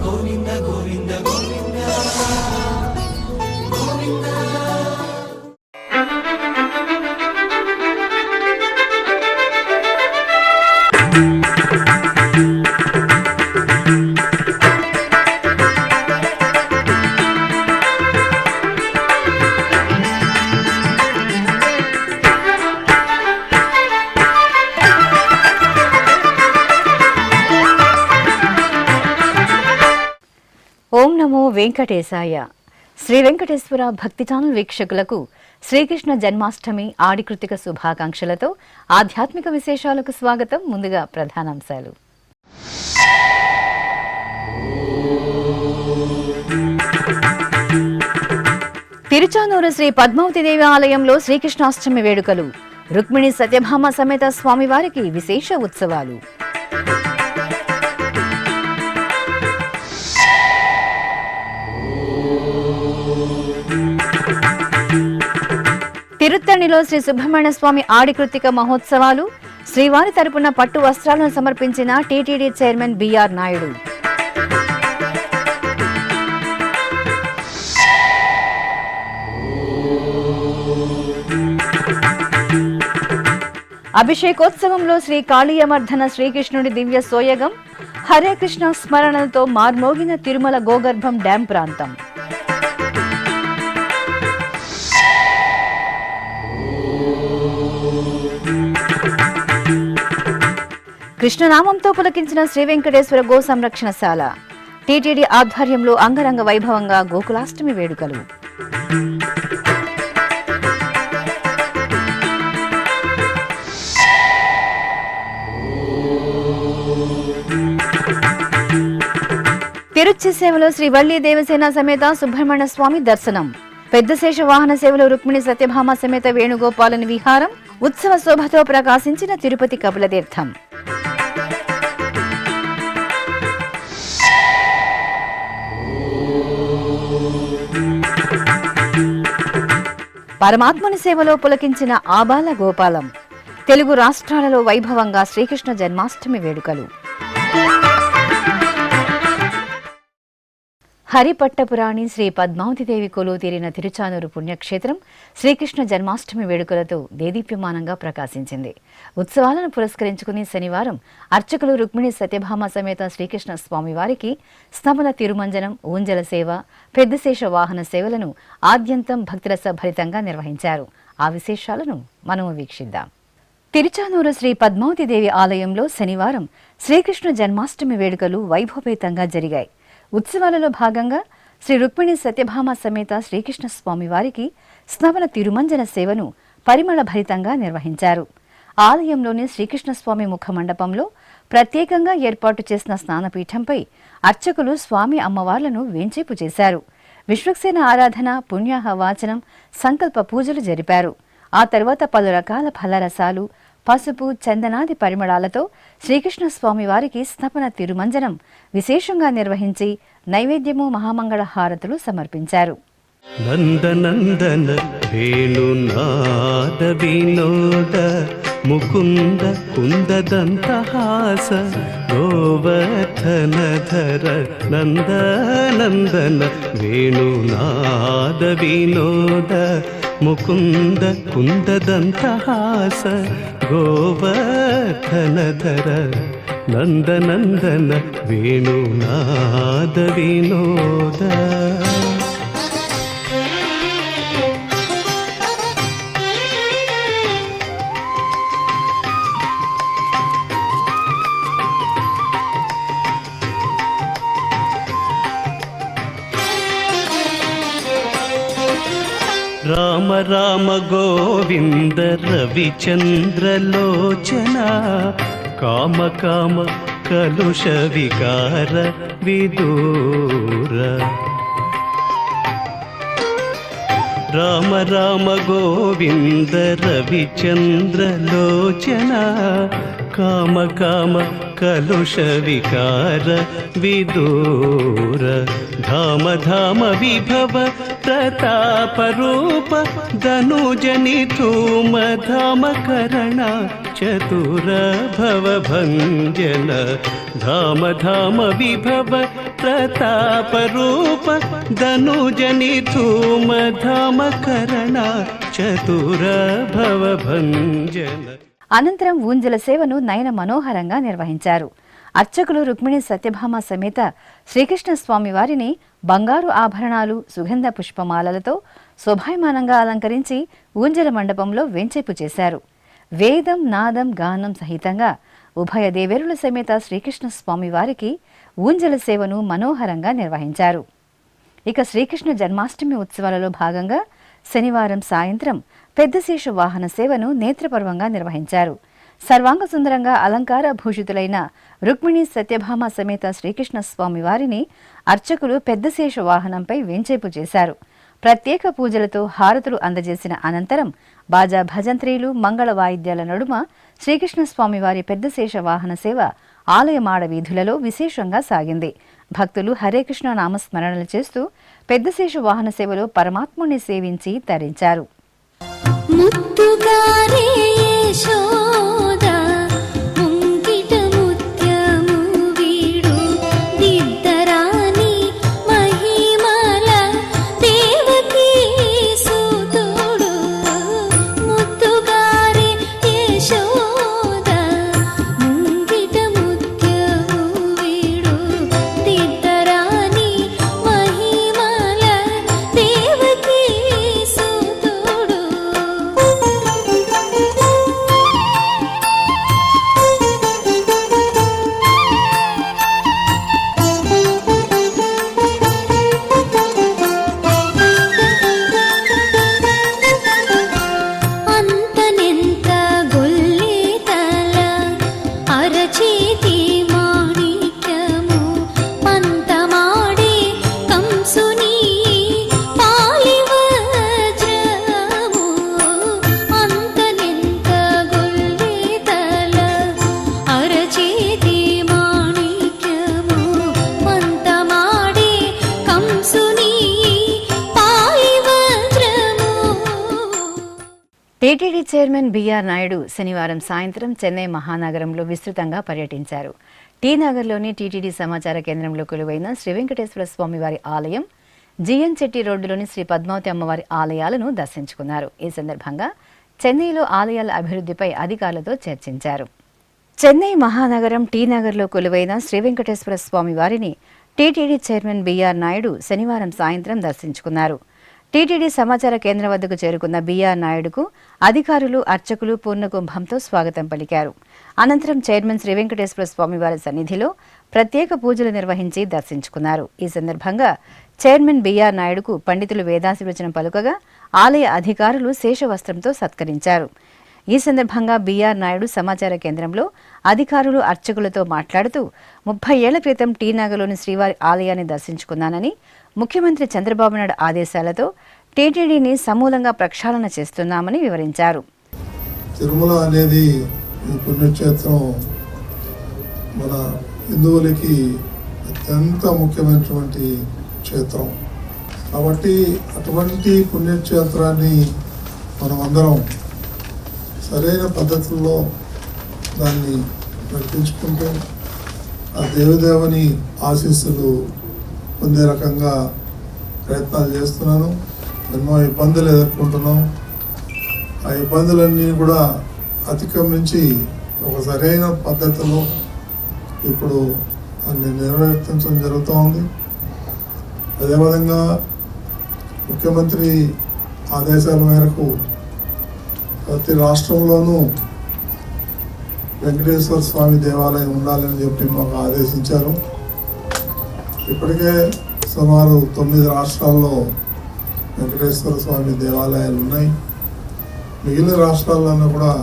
గోవింద గోవింద గోవింద గోవింద. ఓం నమో వెంకటేశాయ. శ్రీ వెంకటేశ్వర భక్తి ఛానల్ వీక్షకులకు శ్రీకృష్ణ జన్మాష్టమి ఆడికృతిక శుభాకాంక్షలతో ఆధ్యాత్మిక విశేషాలకు స్వాగతం. ముందుగా ప్రధానాంశాలు. తిరుచానూరు శ్రీ పద్మావతి దేవి ఆలయంలో శ్రీకృష్ణాష్టమి వేడుకలు. రుక్మిణి సత్యభామ సమేత స్వామివారికి విశేష ఉత్సవాలు. తిరుత్తణిలో శ్రీ సుబ్రహ్మణ్య స్వామి ఆడికృతిక మహోత్సవాలు. శ్రీవారి తరపున పట్టు వస్త్రాలను సమర్పించిన టీటీడీ చైర్మన్ బిఆర్ నాయుడు. అభిషేకోత్సవంలో శ్రీ కాళీయమర్ధన శ్రీకృష్ణుడి దివ్య సోయగం. హరే కృష్ణ స్మరణలతో మార్మోగిన తిరుమల గోగర్భం డ్యాం ప్రాంతం. కృష్ణనామంతో పులకించిన శ్రీ వెంకటేశ్వర గో సంరక్షణశాల. టీటీడీ ఆధ్వర్యంలో అంగరంగ వైభవంగా గోకులాష్టమి వేడుకలు. తిరుచి సేవలో శ్రీ వల్లి దేవసేన సమేత సుబ్రహ్మణ్య స్వామి దర్శనం. పెద్దశేష వాహన సేవలో రుక్మిణి సత్యభామ సమేత వేణుగోపాలని విహారం. ఉత్సవ శోభతో ప్రకాశించిన తిరుపతి కపిలతీర్థం. పరమాత్మని సేవలో పులకించిన ఆబాల గోపాలం. తెలుగు రాష్ట్రాలలో వైభవంగా శ్రీకృష్ణ జన్మాష్టమి వేడుకలు. హరిపట్టపురాణి శ్రీ పద్మావతి దేవి కొలువు తీరిన తిరుచానూరు పుణ్యక్షేత్రం శ్రీకృష్ణ జన్మాష్టమి వేడుకలతో దేదీప్యమానంగా ప్రకాశించింది. ఉత్సవాలను పురస్కరించుకుని శనివారం అర్చకులు రుక్మిణి సత్యభామ సమేత శ్రీకృష్ణ స్వామివారికి స్నపన తిరుమంజనం, ఊంజల సేవ, పెద్దశేష వాహన సేవలను ఆద్యంతం భక్తిరస భరితంగా నిర్వహించారు. ఆ విశేషాలను మనము వీక్షిద్దాం. తిరుచానూరు శ్రీ పద్మావతి దేవి ఆలయంలో శనివారం శ్రీకృష్ణ జన్మాష్టమి వేడుకలు వైభవపేతంగా జరిగాయి. ఉత్సవాలలో భాగంగా శ్రీ రుక్మిణి సత్యభామ సమేత శ్రీకృష్ణ స్వామివారికి స్నపన తిరుమంజన సేవను పరిమళ భరితంగా నిర్వహించారు. ఆలయంలోని శ్రీకృష్ణస్వామి ముఖ మండపంలో ప్రత్యేకంగా ఏర్పాటు చేసిన స్నానపీఠంపై అర్చకులు స్వామి అమ్మవార్లను వేంచేపు చేశారు. విశ్వక్సేన ఆరాధన, పుణ్యాహ వాచనం, సంకల్ప పూజలు జరిపారు. ఆ తర్వాత పలు రకాల ఫలరసాలు, పసుపు, చందనాది పరిమళాలతో శ్రీకృష్ణ స్వామి వారికి స్నపన తిరుమంజనం విశేషంగా నిర్వహించి నైవేద్యము, మహామంగళ హారతులు సమర్పించారు. నందనందన వేణునాద వినోద ముకుంద కుందదంతహాస గోవర్ధనధర నందనందన వేణునాద వినోద ముకుంద కుందదంతహాస గోవర్ధనధర నందనందన వేణునాద వినోద. రామ రామ గోవింద రవిచంద్రలోచన కామ కామ కలుష వికార విదూర. రామ రామ గోవింద రవిచంద్రలోచన కామ కామ కలుష వికార విదూర. ధామ ధామ విభవ ప్రతాప రూప ధనుజని ధూమ ధామ కరణ చతుర భవ భంజన. ధామ ధామ విభవ ప్రతాపరూప ధనుజని ధూమ ధామ కరణ చతుర భవభంజన. అనంతరం ఊంజల సేవను నయన మనోహరంగా నిర్వహించారు. అర్చకులు రుక్మిణి సత్యభామ సమేత శ్రీకృష్ణ స్వామి వారిని బంగారు ఆభరణాలు, సుగంధ పుష్పమాలలతో శోభాయమానంగా అలంకరించి ఊంజల మండపంలో వేంచేపు చేశారు. వేదం, నాదం, గానం సహితంగా ఉభయ దేవేరుల సమేత శ్రీకృష్ణ స్వామి వారికి ఊంజల సేవను మనోహరంగా నిర్వహించారు. ఇక శ్రీకృష్ణ జన్మాష్టమి ఉత్సవాలలో భాగంగా శనివారం సాయంత్రం పెద్దశేష వాహన సేవను నేత్రపర్వంగా నిర్వహించారు. సర్వాంగ సుందరంగా అలంకార భూషితులైన రుక్మిణి సత్యభామ సమేత శ్రీకృష్ణ స్వామి వారిని అర్చకులు పెద్దశేష వాహనంపై వేంచేపు చేశారు. ప్రత్యేక పూజలతో హారతులు అందజేసిన అనంతరం బాజా భజంత్రీలు, మంగళ వాయిద్యాల నడుమ శ్రీకృష్ణ స్వామి వారి పెద్దశేష వాహన సేవ ఆలయ మాడ వీధులలో విశేషంగా సాగింది. భక్తులు హరే కృష్ణ నామస్మరణలు చేస్తూ పెద్దశేష వాహన సేవలో పరమాత్ముని సేవించి తరించారు. టీటీడీ చైర్మన్ బిఆర్ నాయుడు శనివారం సాయంత్రం చెన్నై మహానగరంలో విస్తృతంగా పర్యటించారు. టీ నగర్లోని టీటీడీ సమాచార కేంద్రంలో కొలువైన శ్రీ వెంకటేశ్వర స్వామివారి ఆలయం, జిఎన్ చెట్టి రోడ్డులోని శ్రీ పద్మావతి అమ్మవారి ఆలయాలను దర్శించుకున్నారు. ఈ సందర్భంగా చెన్నైలో ఆలయాల అభివృద్ధిపై అధికారులతో చర్చించారు. చెన్నై మహానగరం టీ నగర్లో కొలువైన శ్రీ వెంకటేశ్వర స్వామి వారిని టీటీడీ చైర్మన్ బిఆర్ నాయుడు శనివారం సాయంత్రం దర్శించుకున్నారు. టీటీడీ సమాచార కేంద్రం వద్దకు చేరుకున్న బిఆర్ నాయుడుకు అధికారులు, అర్చకులు పూర్ణకుంభంతో స్వాగతం పలికారు. అనంతరం చైర్మన్ శ్రీ వెంకటేశ్వర స్వామివారి సన్నిధిలో ప్రత్యేక పూజలు నిర్వహించి దర్శించుకున్నారు. ఈ సందర్భంగా చైర్మన్ బిఆర్ నాయుడుకు పండితులు వేదాశీర్వచనం పలుకగా ఆలయ అధికారులు శేషవస్త్రంతో సత్కరించారు. ఈ సందర్భంగా బిఆర్ నాయుడు సమాచార కేంద్రంలో అధికారులు, అర్చకులతో మాట్లాడుతూ 30 ఏళ్ల క్రితం టీ నగర్లోని శ్రీవారి ఆలయాన్ని దర్శించుకున్నానని, ముఖ్యమంత్రి చంద్రబాబు నాయుడు ఆదేశాలతో టీటీడీని సమూలంగా ప్రక్షాళన చేస్తున్నామని వివరించారు. తిరుమల అనేది ఈ పుణ్యక్షేత్రం మన హిందువులకి అత్యంత ముఖ్యమైనటువంటి క్షేత్రం కాబట్టి అటువంటి పుణ్యక్షేత్రాన్ని మనం అందరం సరైన పద్ధతుల్లో దాన్ని నడిపించుకుంటూ ఆ దేవదేవుని ఆశీస్సులు పొందే రకంగా ప్రయత్నాలు చేస్తున్నాను. ఎన్నో ఇబ్బందులు ఎదుర్కొంటున్నాం. ఆ ఇబ్బందులన్నీ కూడా అతిక్రమించి ఒక సరైన పద్ధతిలో ఇప్పుడు అన్ని నిర్వర్తించడం జరుగుతూ ఉంది. అదేవిధంగా ముఖ్యమంత్రి ఆదేశాల మేరకు ప్రతి రాష్ట్రంలోనూ వెంకటేశ్వర స్వామి దేవాలయం ఉండాలని చెప్పి మాకు ఆదేశించారు. ఇప్పటికే సుమారు 9 రాష్ట్రాల్లో వెంకటేశ్వర స్వామి దేవాలయాలు ఉన్నాయి. మిగిలిన రాష్ట్రాల్లోనూ కూడా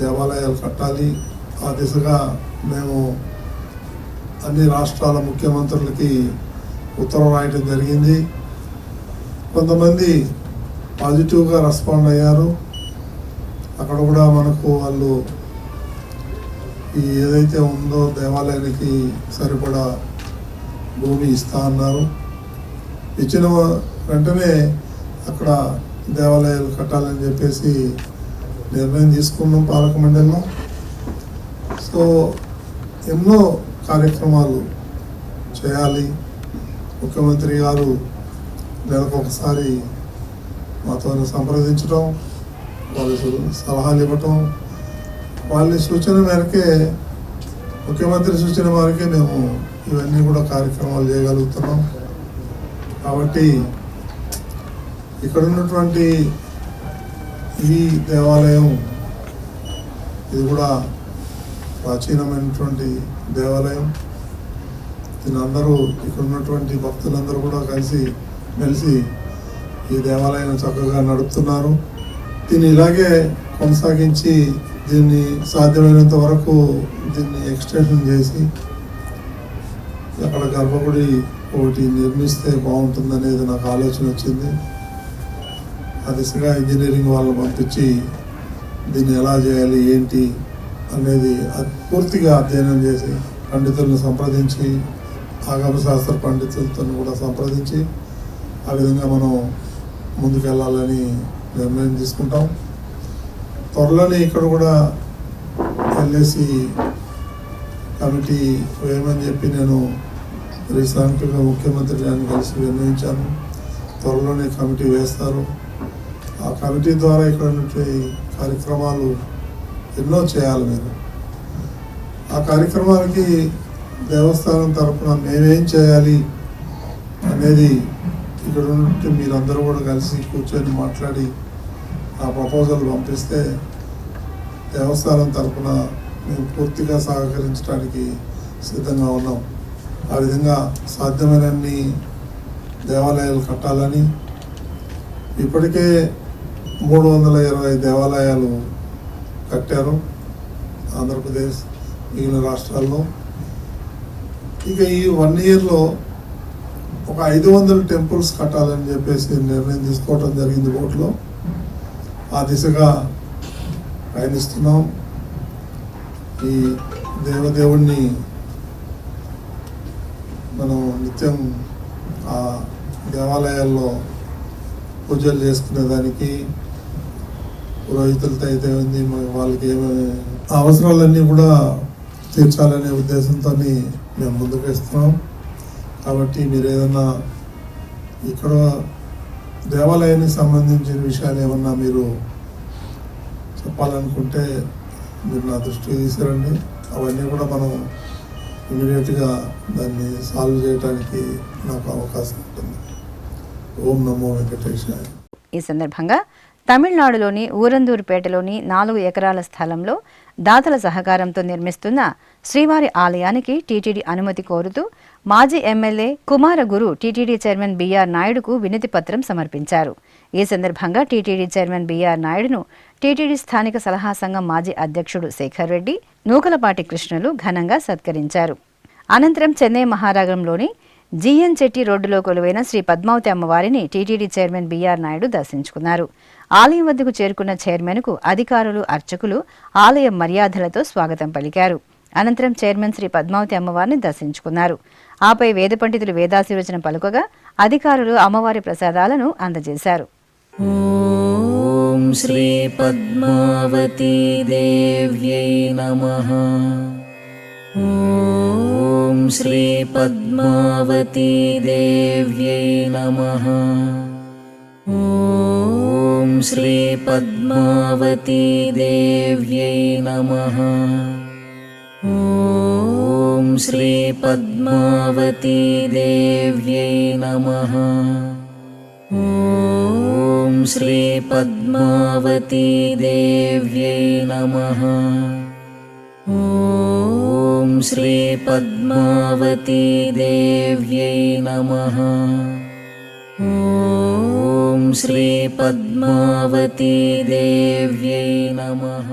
దేవాలయాలు కట్టాలి. ఆ దిశగా మేము అన్ని రాష్ట్రాల ముఖ్యమంత్రులకి ఉత్తరం రాయడం జరిగింది. కొంతమంది పాజిటివ్గా రెస్పాండ్ అయ్యారు. అక్కడ కూడా మనకు వాళ్ళు ఈ ఏదైతే ఉందో దేవాలయానికి సరిపడా భూమి ఇస్తా అన్నారు. ఇచ్చిన వెంటనే అక్కడ దేవాలయాలు కట్టాలని చెప్పేసి నిర్ణయం తీసుకున్నాం పాలక మండలిలో. సో ఎన్నో కార్యక్రమాలు చేయాలి. ముఖ్యమంత్రి గారు నెలకు ఒకసారి మాతో సంప్రదించడం, వాళ్ళ సలహాలు ఇవ్వటం, వాళ్ళ సూచన మేరకే, ముఖ్యమంత్రి సూచన మేరకే మేము ఇవన్నీ కూడా కార్యక్రమాలు చేయగలుగుతున్నాం. కాబట్టి ఇక్కడ ఉన్నటువంటి ఈ దేవాలయం ఇది కూడా ప్రాచీనమైనటువంటి దేవాలయం. దీని అందరూ ఇక్కడ ఉన్నటువంటి భక్తులందరూ కూడా మెలిసి ఈ దేవాలయం చక్కగా నడుపుతున్నారు. దీన్ని ఇలాగే కొనసాగించి దీన్ని సాధ్యమైనంత వరకు దీన్ని ఎక్స్టెన్షన్ చేసి అక్కడ గర్భగుడి ఒకటి నిర్మిస్తే బాగుంటుందనేది నాకు ఆలోచన వచ్చింది. ఆ దిశగా ఇంజనీరింగ్ వాళ్ళని పంపించి దీన్ని ఎలా చేయాలి ఏంటి అనేది పూర్తిగా అధ్యయనం చేసి పండితులను సంప్రదించి, ఆగమ శాస్త్ర పండితులతో కూడా సంప్రదించి ఆ విధంగా మనం ముందుకెళ్ళాలని నిర్ణయం తీసుకుంటాం. త్వరలోనే ఇక్కడ కూడా ఎల్ఐసి కమిటీ వేయమని చెప్పి నేను రీసెంట్గా ముఖ్యమంత్రి గారిని కలిసి నిర్ణయించాను. త్వరలోనే కమిటీ వేస్తారు. ఆ కమిటీ ద్వారా ఇక్కడ ఉన్నటువంటి కార్యక్రమాలు ఎన్నో చేయాలి. మీరు ఆ కార్యక్రమాలకి దేవస్థానం తరఫున మేమేం చేయాలి అనేది ఇక్కడ ఉన్నట్టు మీరందరూ కూడా కలిసి కూర్చొని మాట్లాడి ఆ ప్రపోజల్ పంపిస్తే దేవస్థానం తరఫున మేము పూర్తిగా సహకరించడానికి సిద్ధంగా ఉన్నాం. ఆ విధంగా సాధ్యమైనన్ని దేవాలయాలు కట్టాలని, ఇప్పటికే 320 దేవాలయాలు కట్టారు ఆంధ్రప్రదేశ్, మిగిలిన రాష్ట్రాల్లో. ఇక ఈ 1 ఇయర్లో ఒక 500 టెంపుల్స్ కట్టాలని చెప్పేసి నిర్ణయం తీసుకోవడం జరిగింది బోర్డులో. ఆ దిశగా పయనిస్తున్నాం. ఈ దేవదేవుణ్ణి మనం నిత్యం ఆ దేవాలయాల్లో పూజలు చేసుకునేదానికి పురోహితులతో అయితే ఉంది, వాళ్ళకి ఏమేమి అవసరాలన్నీ కూడా తీర్చాలనే ఉద్దేశంతో మేము ముందుకు ఇస్తున్నాం. కాబట్టి మీరు ఏదన్నా ఇక్కడ దేవాలయానికి సంబంధించిన విషయాలు ఏమన్నా మీరు చెప్పాలనుకుంటే మీరు నా దృష్టికి తీసుకురండి. అవన్నీ కూడా మనం ఇమీడియట్గా దాన్ని సాల్వ్ చేయడానికి నాకు అవకాశం ఉంటుంది. ఓం నమో వెంకటేశాయ. ఈ సందర్భంగా తమిళనాడులోని ఊరందూరుపేటలోని 4 ఎకరాల స్థలంలో దాతల సహకారంతో నిర్మిస్తున్న శ్రీవారి ఆలయానికి టీటీడీ అనుమతి కోరుతూ మాజీ MLA Kumaraguru TTD chairman BR నాయుడుకు వినతి పత్రం సమర్పించారు. ఈ సందర్భంగా టీటీడీ చైర్మన్ బిఆర్ నాయుడును టీటీడీ స్థానిక సలహా సంఘం మాజీ అధ్యక్షుడు శేఖర్ రెడ్డి, నూకలపాటి కృష్ణలు ఘనంగా సత్కరించారు. అనంతరం చెన్నై మహానగరంలోని జీఎన్ చెట్టి రోడ్డులో కొలువైన శ్రీ పద్మావతి అమ్మవారిని టీటీడీ చైర్మన్ బిఆర్ నాయుడు దర్శించుకున్నారు. ఆలయం వద్దకు చేరుకున్న చైర్మన్కు అధికారులు, అర్చకులు ఆలయ మర్యాదలతో స్వాగతం పలికారు. అనంతరం చైర్మన్ శ్రీ పద్మావతి అమ్మవారిని దర్శించుకున్నారు. ఆపై వేద పండితులు వేదాశీర్వచనం పలుకగా అధికారులు అమ్మవారి ప్రసాదాలను అందజేశారు. ఓం శ్రీ పద్మావతి దేవ్యై నమః. ఓం శ్రీ పద్మావతి దేవ్యై నమః. ఓం శ్రీ పద్మావతి దేవ్యై నమః. ఓం శ్రీ పద్మావతి దేవ్యై నమః. ఓం శ్రీ పద్మావతి దేవ్యై నమః. ఓం శ్రీ పద్మావతి దేవ్యై నమః. ఓం శ్రీ పద్మావతి దేవ్యై నమః.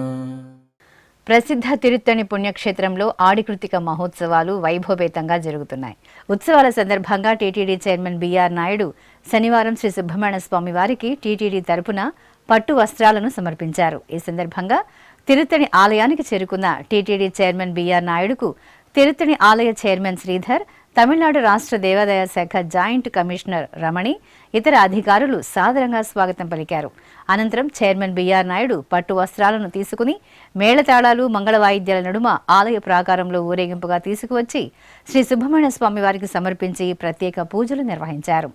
ప్రసిద్ధ తిరుత్తణి పుణ్యక్షేత్రంలో ఆడికృతిక మహోత్సవాలు వైభవపేతంగా జరుగుతున్నాయి. ఉత్సవాల సందర్భంగా టీటీడీ చైర్మన్ బిఆర్ నాయుడు శనివారం శ్రీ సుబ్రహ్మణ్య స్వామి వారికి టీటీడీ తరపున పట్టు వస్త్రాలను సమర్పించారు. ఈ సందర్భంగా తిరుత్తణి ఆలయానికి చేరుకున్న టీటీడీ చైర్మన్ బిఆర్ నాయుడుకు తిరుత్తణి ఆలయ చైర్మన్ శ్రీధర్, తమిళనాడు రాష్ట్ర దేవాదాయ శాఖ జాయింట్ కమిషనర్ రమణి ఇతర అధికారులు సాదరంగా స్వాగతం పలికారు. అనంతరం చైర్మన్ బిఆర్ నాయుడు పట్టు వస్త్రాలను తీసుకుని మేళతాళాలు మంగళ వాయిద్యాల నడుమ ఆలయ ప్రాకారంలో ఊరేగింపుగా తీసుకువచ్చి శ్రీ సుబ్రహ్మణ్య స్వామి వారికి సమర్పించి ప్రత్యేక పూజలు నిర్వహించారు.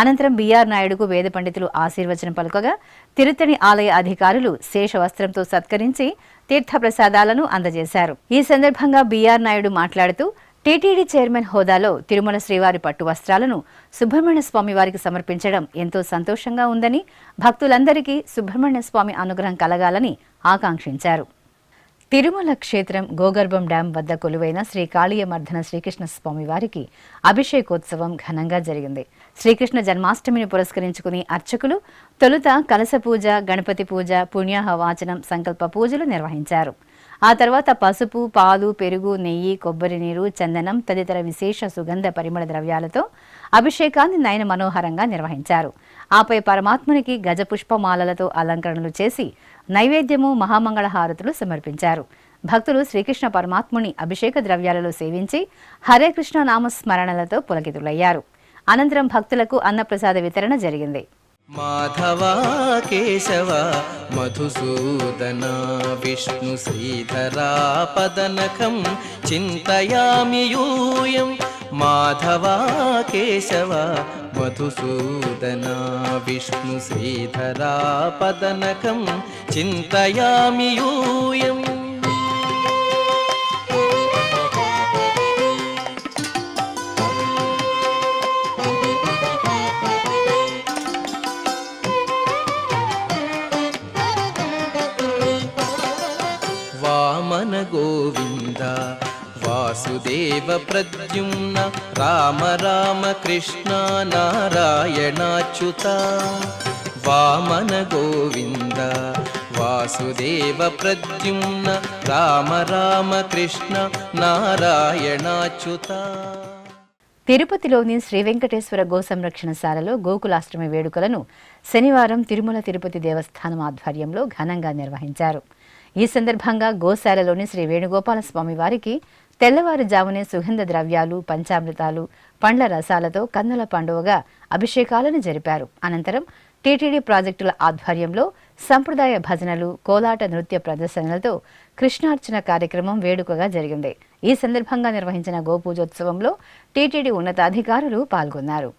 అనంతరం బిఆర్ నాయుడుకు వేద పండితులు ఆశీర్వచనం పలుకగా తిరుత్తణి ఆలయ అధికారులు శేష వస్త్రంతో సత్కరించి తీర్థప్రసాదాలను అందజేశారు. ఈ సందర్భంగా బిఆర్ నాయుడు మాట్లాడుతూ టీటీడీ చైర్మన్ హోదాలో తిరుమల శ్రీవారి పట్టు వస్త్రాలను సుబ్రహ్మణ్య స్వామి వారికి సమర్పించడం ఎంతో సంతోషంగా ఉందని, భక్తులందరికీ సుబ్రహ్మణ్య స్వామి అనుగ్రహం కలగాలని ఆకాంక్షించారు. తిరుమల క్షేత్రం గోగర్భం డ్యాం వద్ద కొలువైన శ్రీ కాళీయమర్ధన శ్రీకృష్ణ స్వామి వారికి అభిషేకోత్సవం ఘనంగా జరిగింది. శ్రీకృష్ణ జన్మాష్టమిని పురస్కరించుకుని అర్చకులు తొలుత కలశ పూజ, గణపతి పూజ, పుణ్యాహ వాచనం, సంకల్ప పూజలు నిర్వహించారు. ఆ తర్వాత పసుపు, పాలు, పెరుగు, నెయ్యి, కొబ్బరి నీరు, చందనం తదితర విశేష సుగంధ పరిమళ ద్రవ్యాలతో అభిషేకాన్ని నయన మనోహరంగా నిర్వహించారు. ఆపై పరమాత్మునికి గజపుష్పమాలలతో అలంకరణలు చేసి నైవేద్యము, మహామంగళ హారతులు సమర్పించారు. భక్తులు శ్రీకృష్ణ పరమాత్ముని అభిషేక ద్రవ్యాలలో సేవించి హరే కృష్ణ నామస్మరణలతో పులకితులయ్యారు. అనంతరం భక్తులకు అన్నప్రసాద వితరణ జరిగింది. మాధవా కేశవ మధుసూదన విష్ణు శ్రీధరా పదనకం చింతయామి యూయం. మాధవా కేశవ మధుసూదన విష్ణు శ్రీధరా పదనకం చింతయామి యూయం. వామన గోవింద వాసుదేవ ప్రద్యుమ్న రామ రామ కృష్ణ నారాయణాచ్యుత. వామన గోవింద వాసుదేవ ప్రద్యుమ్న రామ రామ కృష్ణ నారాయణాచ్యుత. తిరుపతిలోని శ్రీ వెంకటేశ్వర గో సంరక్షణశాలలో గోకులాష్టమి వేడుకలను శనివారం తిరుమల తిరుపతి దేవస్థానం ఆధ్వర్యంలో ఘనంగా నిర్వహించారు. ఈ సందర్భంగా గోశాలలోని శ్రీ వేణుగోపాల స్వామి వారికి తెల్లవారుజామునే సుగంధ ద్రవ్యాలు, పంచామృతాలు, పండ్ల రసాలతో కన్నుల పండువగా అభిషేకాలను జరిపారు. అనంతరం టీటీడీ ప్రాజెక్టుల ఆధ్వర్యంలో సంప్రదాయ భజనలు, కోలాట నృత్య ప్రదర్శనలతో కృష్ణార్చన కార్యక్రమం వేడుకగా జరిగింది. ఈ సందర్భంగా నిర్వహించిన గోపూజోత్సవంలో టీటీడీ ఉన్నతాధికారులు పాల్గొన్నారు.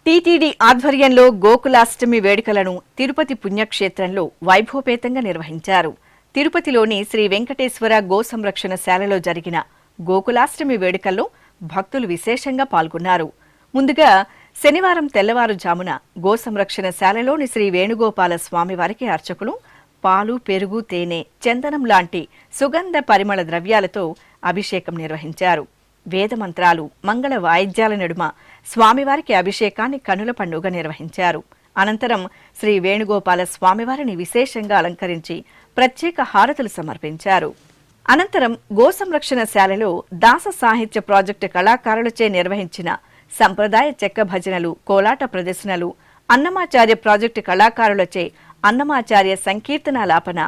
టీటీడీ ఆధ్వర్యంలో గోకులాష్టమి వేడుకలను తిరుపతి పుణ్యక్షేత్రంలో వైభవపేతంగా నిర్వహించారు. తిరుపతిలోని శ్రీ వెంకటేశ్వర గో సంరక్షణ శాలలో జరిగిన గోకులాష్టమి వేడుకల్లో భక్తులు విశేషంగా పాల్గొన్నారు. ముందుగా శనివారం తెల్లవారుజామున గో సంరక్షణ శాలలోని శ్రీ వేణుగోపాల స్వామివారికి అర్చకులు పాలు, పెరుగు, తేనె, చందనం లాంటి సుగంధ పరిమళ ద్రవ్యాలతో అభిషేకం నిర్వహించారు. వేదమంత్రాలు, మంగళ వాయిద్యాల నడుమ స్వామివారికి అభిషేకాన్ని కనుల పండుగ నిర్వహించారు. అనంతరం శ్రీ వేణుగోపాల స్వామివారిని విశేషంగా అలంకరించి ప్రత్యేక హారతులు సమర్పించారు. అనంతరం గో సంరక్షణ శాలలో దాస సాహిత్య ప్రాజెక్టు కళాకారులచే నిర్వహించిన సంప్రదాయ చెక్క భజనలు, కోలాట ప్రదర్శనలు, అన్నమాచార్య ప్రాజెక్టు కళాకారులచే అన్నమాచార్య సంకీర్తనాలాపన,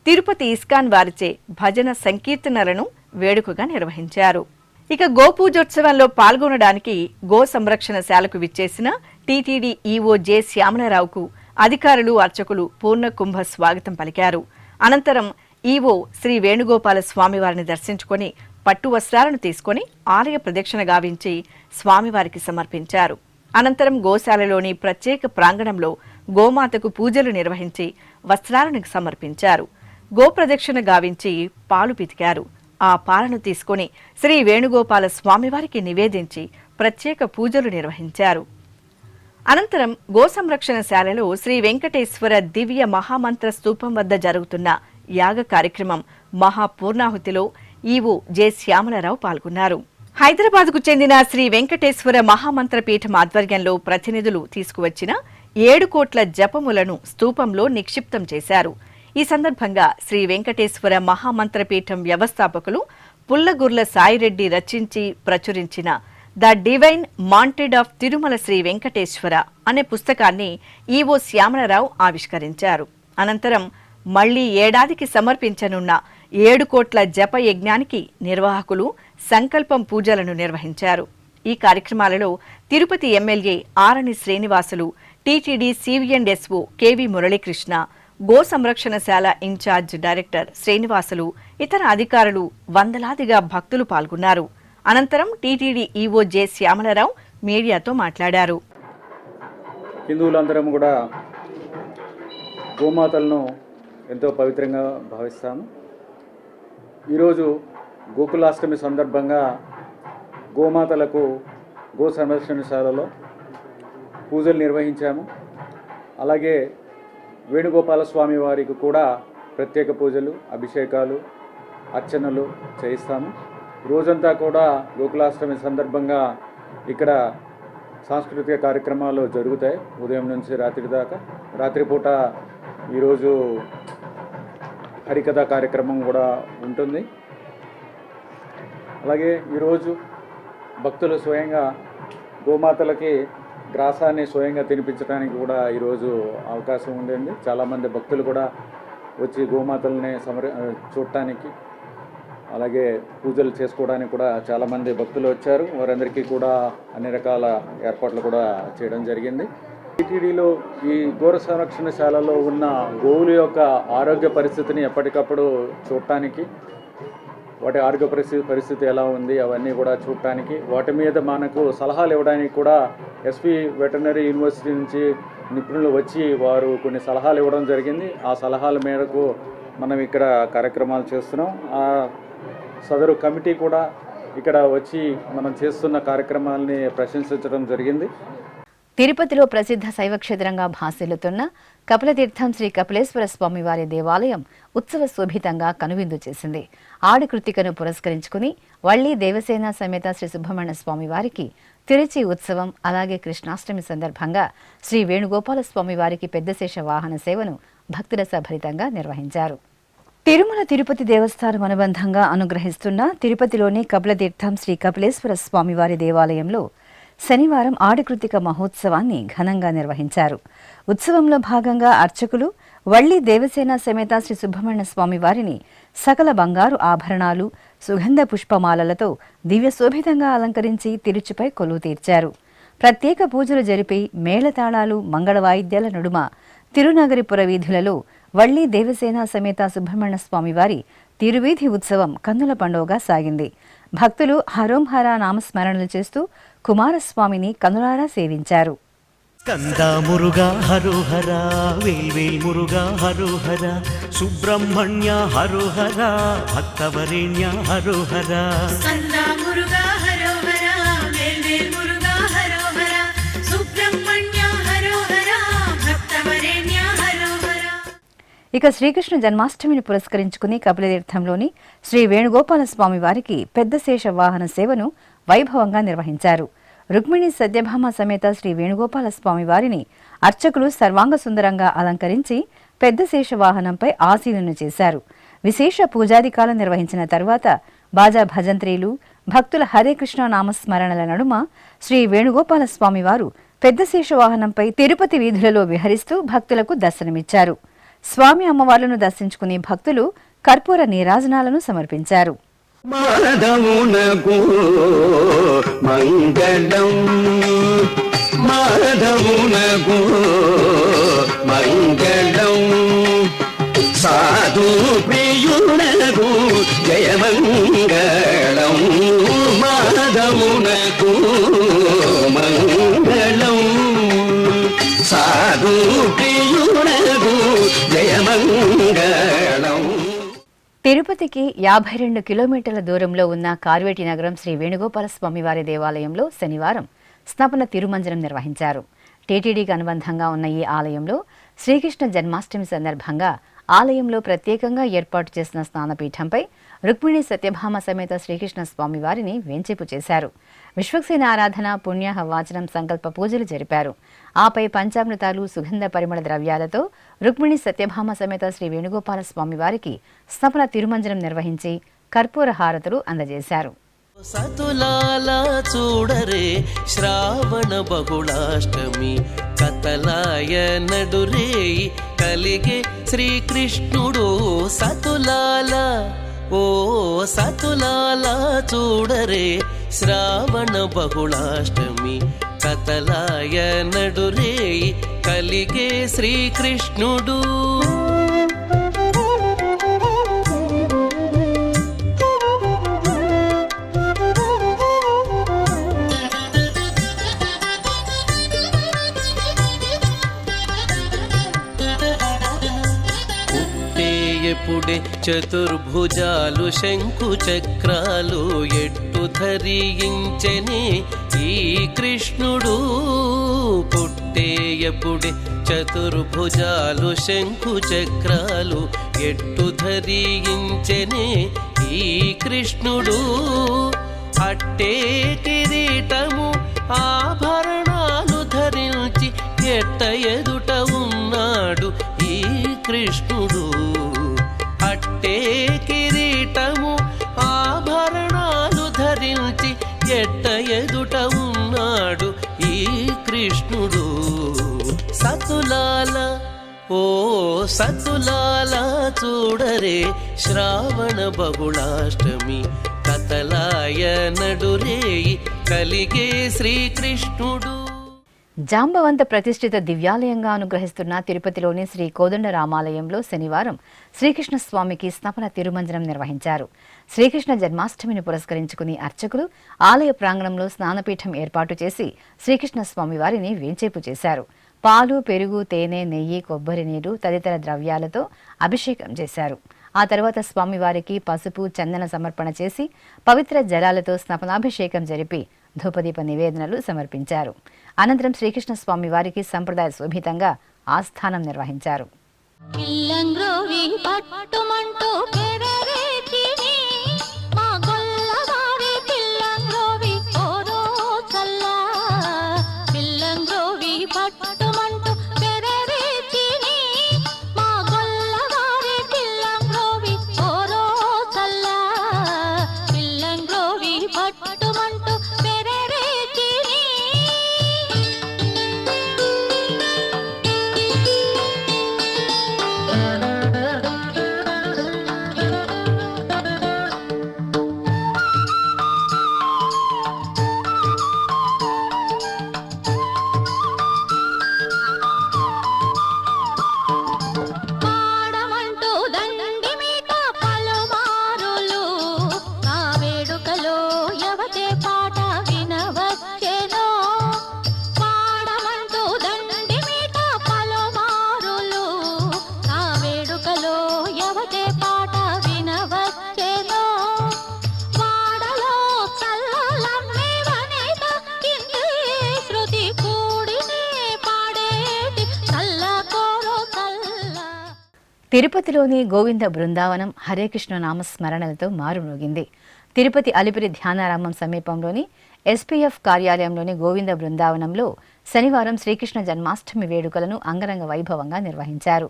తిరుపతి ఇస్కాన్ వారిచే భజన సంకీర్తనలను వేడుకగా నిర్వహించారు. ఇక గోపూజోత్సవంలో పాల్గొనడానికి గో సంరక్షణ శాలకు విచ్చేసిన టీటీడీ ఈవో జె శ్యామలరావుకు అధికారులు, అర్చకులు పూర్ణ కుంభ స్వాగతం పలికారు. అనంతరం ఈవో శ్రీ వేణుగోపాల స్వామివారిని దర్శించుకొని పట్టు వస్త్రాలను తీసుకుని ఆలయ ప్రదక్షిణ గావించి స్వామివారికి సమర్పించారు. అనంతరం గోశాలలోని ప్రత్యేక ప్రాంగణంలో గోమాతకు పూజలు నిర్వహించి వస్త్రాలను సమర్పించారు. గోప్రదక్షిణ గావించి పాలు పితికారు. ఆ పాలను తీసుకుని శ్రీ వేణుగోపాల స్వామివారికి నివేదించి ప్రత్యేక పూజలు నిర్వహించారు. అనంతరం గో సంరక్షణ శాలలో శ్రీ వెంకటేశ్వర దివ్య మహామంత్ర స్తూపం వద్ద జరుగుతున్న యాగ కార్యక్రమం మహాపూర్ణాహుతిలో ఈవో జె శ్యామలరావు పాల్గొన్నారు. హైదరాబాద్కు చెందిన శ్రీ వెంకటేశ్వర మహామంత్ర పీఠం ఆధ్వర్యంలో ప్రతినిధులు తీసుకువచ్చిన 7 కోట్ల జపములను స్తూపంలో నిక్షిప్తం చేశారు. ఈ సందర్భంగా శ్రీ వెంకటేశ్వర మహామంత్రపీఠం వ్యవస్థాపకులు పుల్లగుర్ల సాయిరెడ్డి రచించి ప్రచురించిన the divine mounted of Tirumala Sri Venkateswara అనే పుస్తకాన్ని ఈవో శ్యామలరావు ఆవిష్కరించారు. అనంతరం మళ్లీ ఏడాదికి సమర్పించనున్న 7 కోట్ల జప యజ్ఞానికి నిర్వాహకులు సంకల్పం పూజలను నిర్వహించారు. ఈ కార్యక్రమాలలో Tirupati MLA Arani Srinivasulu, TTD CV and SO KV Muralikrishna, గో సంరక్షణశాల ఇన్ఛార్జ్ డైరెక్టర్ శ్రీనివాసులు, ఇతర అధికారులు, వందలాదిగా భక్తులు పాల్గొన్నారు. అనంతరం టీటీడీ ఈవో జె శ్యామలరావు మీడియాతో మాట్లాడారు. హిందువులందరం కూడా గోమాతలను ఎంతో పవిత్రంగా భావిస్తాము. ఈరోజు గోకులాష్టమి సందర్భంగా గోమాతలకు గో సంరక్షణశాలలో పూజలు నిర్వహించాము. అలాగే వేణుగోపాల స్వామి వారికి కూడా ప్రత్యేక పూజలు, అభిషేకాలు, అర్చనలు చేయిస్తాము. రోజంతా కూడా గోకులాష్టమి సందర్భంగా ఇక్కడ సాంస్కృతిక కార్యక్రమాలు జరుగుతాయి. ఉదయం నుంచి రాత్రి దాకా. రాత్రిపూట ఈరోజు హరికథ కార్యక్రమం కూడా ఉంటుంది. అలాగే ఈరోజు భక్తులు స్వయంగా గోమాతలకి గ్రాసాన్ని స్వయంగా తినిపించడానికి కూడా ఈరోజు అవకాశం ఉండింది. చాలామంది భక్తులు కూడా వచ్చి గోమాతల్ని చూడటానికి, అలాగే పూజలు చేసుకోవడానికి కూడా చాలామంది భక్తులు వచ్చారు. వారందరికీ కూడా అన్ని రకాల ఏర్పాట్లు కూడా చేయడం జరిగింది. టీటీడీలో ఈ గో సంరక్షణశాలలో ఉన్న గోవుల యొక్క ఆరోగ్య పరిస్థితిని ఎప్పటికప్పుడు చూడటానికి, వాటి ఆరోగ్య పరిస్థితి ఎలా ఉంది అవన్నీ కూడా చూడటానికి, వాటి మీద మనకు సలహాలు ఇవ్వడానికి కూడా ఎస్పీ వెటర్నరీ యూనివర్సిటీ నుంచి నిపుణులు వచ్చి వారు కొన్ని సలహాలు ఇవ్వడం జరిగింది. ఆ సలహాల మేరకు మనం ఇక్కడ కార్యక్రమాలు చేస్తున్నాం. ఆ సదరు కమిటీ కూడా ఇక్కడ వచ్చి మనం చేస్తున్న కార్యక్రమాలని ప్రశంసించడం జరిగింది. తిరుపతిలో ప్రసిద్ధ శైవక్షేత్రంగా భాసిల్లుతున్న కపిలతీర్థం శ్రీ కపిలేశ్వర స్వామివారి దేవాలయం ఉత్సవ శోభితంగా కనువిందు చేసింది. ఆడి కృతికను పురస్కరించుకుని వళ్ళీ దేవసేన సమేత శ్రీ సుబ్రహ్మణ్య స్వామివారికి తిరుచి ఉత్సవం, అలాగే కృష్ణాష్టమి సందర్భంగా శ్రీ వేణుగోపాల స్వామివారికి పెద్దశేష వాహన సేవను భక్తుల సభరితంగా నిర్వహించారు. తిరుమల తిరుపతి దేవస్థానం అనుబంధంగా అనుగ్రహిస్తున్న తిరుపతిలోని కపిలతీర్థం శ్రీ కపిలేశ్వర స్వామివారి దేవాలయంలో శనివారం ఆడికృతిక మహోత్సవాన్ని ఘనంగా నిర్వహించారు. ఉత్సవంలో భాగంగా అర్చకులు వళ్ళీ దేవసేన సమేత శ్రీ సుబ్రహ్మణ్య స్వామి వారిని సకల బంగారు ఆభరణాలు, సుగంధ పుష్పమాలలతో దివ్యశోభితంగా అలంకరించి తిరుచిపై కొలువు తీర్చారు. ప్రత్యేక పూజలు జరిపి మేళతాళాలు, మంగళ వాయిద్యాల నడుమ తిరునగరిపుర వీధులలో వళ్ళీ దేవసేన సమేత సుబ్రహ్మణ్య స్వామివారి తిరువీధి ఉత్సవం కన్నుల పండుగగా సాగింది. భక్తులు హరోం హర నామస్మరణలు చేస్తూ కుమారస్వామిని కన్నులారా సేవించారు. కందా మురుగా హరోహర, వేల్వేల్ మురుగా హరోహర, సుబ్రహ్మణ్య హరోహర, భక్తవరేణ్య హరోహర. కందా మురుగా హరోహర, వేల్వేల్ మురుగా హరోహర, సుబ్రహ్మణ్య హరోహర, భక్తవరేణ్య హరోహర. ఇక శ్రీకృష్ణ జన్మాష్టమిని పురస్కరించుకుని కపిలతీర్థంలోని శ్రీ వేణుగోపాల స్వామి వారికి పెద్ద శేష వాహన సేవను వైభవంగా నిర్వహించారు. రుక్మిణి సత్యభామ సమేత శ్రీ వేణుగోపాల స్వామి వారిని అర్చకులు సర్వాంగ సుందరంగా అలంకరించి పెద్ద శేష వాహనంపై ఆసీనును చేశారు. విశేష పూజాధికాలు నిర్వహించిన తరువాత బాజా భజంత్రీలు, భక్తుల హరే కృష్ణ నామస్మరణల నడుమ శ్రీ వేణుగోపాల స్వామి వారు పెద్ద శేష వాహనంపై తిరుపతి వీధులలో విహరిస్తూ భక్తులకు దర్శనమిచ్చారు. స్వామి అమ్మవార్లను దర్శించుకునే భక్తులు కర్పూర నీరాజనాలను సమర్పించారు. మాధవునకు మంగళం, మాధవునకు మంగళం, సాధు ప్రియునకు జయమంగళం, మాధవునకు మంగళం, సాధు ప్రియునకు జయమంగళం. తిరుపతికి 52 కిలోమీటర్ల దూరంలో ఉన్న కార్వేటి నగరం శ్రీ వేణుగోపాల స్వామివారి దేవాలయంలో శనివారం స్నపన తిరుమంజనం నిర్వహించారు. టీటీడీకి అనుబంధంగా ఉన్న ఈ ఆలయంలో శ్రీకృష్ణ జన్మాష్టమి సందర్భంగా ఆలయంలో ప్రత్యేకంగా ఏర్పాటు చేసిన స్నానపీఠంపై రుక్మిణి సత్యభామ సమేత శ్రీకృష్ణ స్వామివారిని వేంచేపు చేశారు. విశ్వక్సేన ఆరాధన, పుణ్యాహ వాచనం, సంకల్ప పూజలు జరిపారు. ఆపై పంచామృతాలు, సుగంధ పరిమళ ద్రవ్యాలతో రుక్మిణి సత్యభామ సమేత శ్రీ వేణుగోపాల స్వామివారికి స్నపన తిరుమంజనం నిర్వహించి కర్పూర హారతులు అందజేశారు. సతులాల చూడరే శ్రావణ బహుళాష్టమి, కతలాయ నడురే కలిగే శ్రీకృష్ణుడు సతులాల, ఓ సతులాల చూడరే శ్రావణ బహుళాష్టమి కతలాయ నడురేయి కలిగే శ్రీకృష్ణుడు ఎప్పుడే చతుర్భుజాలు శంకు చక్రాలు ఎట్టు ధరించెనే ఈ కృష్ణుడు పుట్టేయపుడే చతుర్భుజాలు శంకు చక్రాలు ఎట్టు ధరించెనే ఈ కృష్ణుడు అట్టే కిరీటము ఆభరణాలు ధరించి ఎట్ట ఎదుట ఉన్నాడు ఈ కృష్ణుడు అట్టే కిరీటము ఆభరణాలు ధరించి ఎట్ట ఎదుట ఉన్నాడు ఈ కృష్ణుడు సతులాల ఓ సతులాల చూడరే శ్రావణ బహుళాష్టమి కతలాయ నడురేయి కలిగే శ్రీకృష్ణుడు. జాంబవంత ప్రతిష్ఠిత దివ్యాలయంగా అనుగ్రహిస్తున్న తిరుపతిలోని శ్రీ కోదండరామాలయంలో శనివారం శ్రీకృష్ణ స్వామికి స్నపన తిరుమంజనం నిర్వహించారు. శ్రీకృష్ణ జన్మాష్టమిని పురస్కరించుకుని అర్చకులు ఆలయ ప్రాంగణంలో స్నానపీఠం ఏర్పాటు చేసి శ్రీకృష్ణ స్వామి వారిని వేంచేపు చేశారు. పాలు, పెరుగు, తేనె, నెయ్యి, కొబ్బరి నీరు తదితర ద్రవ్యాలతో అభిషేకం చేశారు. ఆ తర్వాత స్వామివారికి పసుపు, చందన సమర్పణ చేసి పవిత్ర జలాలతో స్నపనాభిషేకం జరిపి ధూపదీప నివేదనలు సమర్పించారు. అనంతరం శ్రీకృష్ణ స్వామి వారికి సంప్రదాయ శోభితంగా ఆస్థానం నిర్వహించారు. తిరుపతిలోని గోవింద బృందావనం హరే కృష్ణ నామస్మరణలతో మారుమోగింది. తిరుపతి అలిపిరి ధ్యానారామం సమీపంలోని ఎస్పీఎఫ్ కార్యాలయంలోని గోవింద బృందావనంలో శనివారం శ్రీకృష్ణ జన్మాష్టమి వేడుకలను అంగరంగ వైభవంగా నిర్వహించారు.